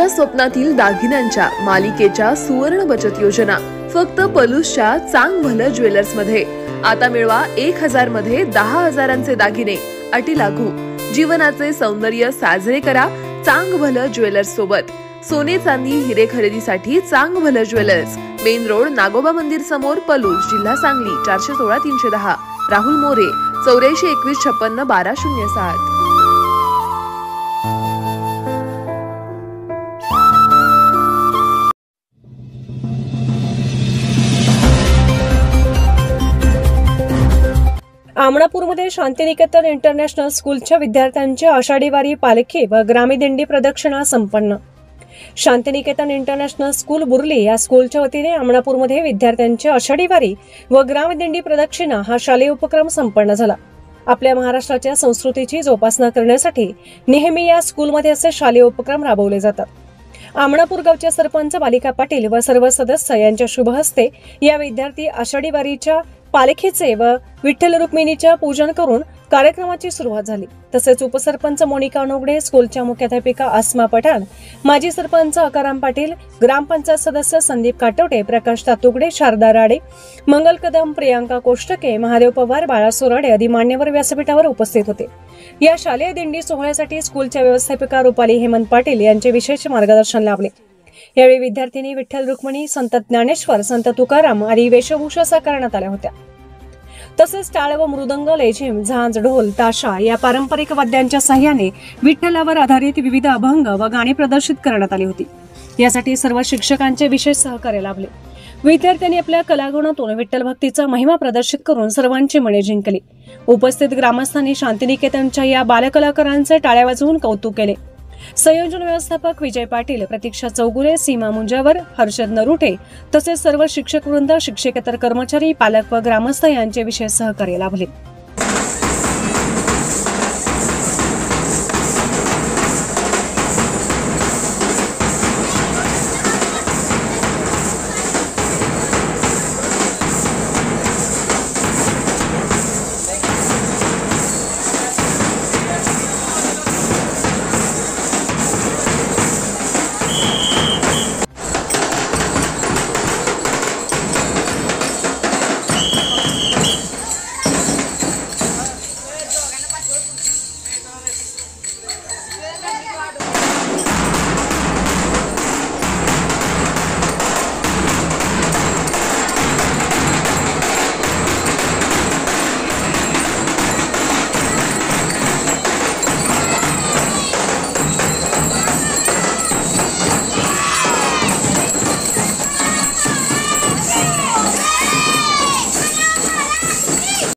मुलांच्या स्वप्नातील दागिन्यांच्या मालिकेच्या सुवर्ण बचत योजना फक्त पलूसच्या चांग भलं ज्वेलर्स मध्ये। आता मिळवा 1000 मध्ये 10,000चे दागिने, अटी लागू। जीवनाचे सौंदर्य साजरे करा चांग भलं ज्वेलर्स सोबत। सोने चांदी हिरे खरेदीसाठी चांग भलं ज्वेलर्स, मेन रोड, नागोबा मंदिर समोर, पलूस, जिल्हा सांगली। 416 310। राहुल मोरे 84 21 56 1207। आमणापूरमध्ये शांतिनिकेतन इंटरनॅशनल स्कूलच्या विद्यार्थ्यांची आषाढी वारी, पालखी व ग्रामदिंडी प्रदक्षिणा संपन्न। शांतिनिकेतन इंटरनॅशनल स्कूल बुर्ली या स्कूलच्या वतीने आमणापूरमध्ये विद्यार्थ्यांची आषाढी वारी व ग्रामदिंडी प्रदक्षिणा हा शालेय उपक्रम संपन्न झाला। आपल्या महाराष्ट्राच्या संस्कृतीची जोपासना करण्यासाठी नेहमी या स्कूलमध्ये असे शालेय उपक्रम राबवले जातात। आमणापूर गावचे सरपंच बालिका पाटील व सर्व सदस्य यांच्या शुभ हस्ते या विद्यार्थी आषाढी वारीच्या पालखीचे व विठ्ठल रुक्मिणीच्या पूजन करून कार्यक्रमाची सुरुवात झाली। तसेच उपसरपंच मोनिका नोगडे, स्कूलच्या मुख्याध्यापिका आसमा पठाण, माजी सरपंच आकाराम पाटील, ग्रामपंचायत सदस्य संदीप काटवटे, प्रकाश तातुगडे, शारदा राडे, मंगल कदम, प्रियांका कोष्टके, महादेव पवार, बाळा सोराडे आदी मान्यवर व्यासपीठावर उपस्थित होते। या शालेय दिंडी सोहळ्यासाठी स्कूलच्या व्यवस्थापिका रुपाली हेमंत पाटील यांचे विशेष मार्गदर्शन लाभले। यावेळी विद्यार्थिनी विठ्ठल रुक्मिणी, संत ज्ञानेश्वर, संत तुकाराम आदी वेशभूषा साकारण्यात आल्या होत्या। तसेच टाळ व मृदंग, लेझिम, झांज, ढोल, ताशा या पारंपरिक वाद्यांच्या साह्याने विठ्ठलावर आधारित विविध अभंग व गाणी प्रदर्शित करण्यात आली होती। यासाठी सर्व शिक्षकांचे विशेष सहकार्य लाभले। विद्यार्थ्यांनी आपल्या कलागुणातून विठ्ठल भक्तीचा महिमा प्रदर्शित करून सर्वांची मने जिंकली। उपस्थित ग्रामस्थांनी शांतिनिकेतनच्या या बालकलाकारांचे टाळ्या वाजवून कौतुक केले। संयोजन व्यवस्थापक विजय पाटील, प्रतीक्षा चौगुले, सीमा मुंजावर, हर्षद नरुटे तसेच सर्व शिक्षक वृंद, शिक्षकेतर कर्मचारी, पालक व ग्रामस्थ यांचे विशेष सहकार्य लाभले।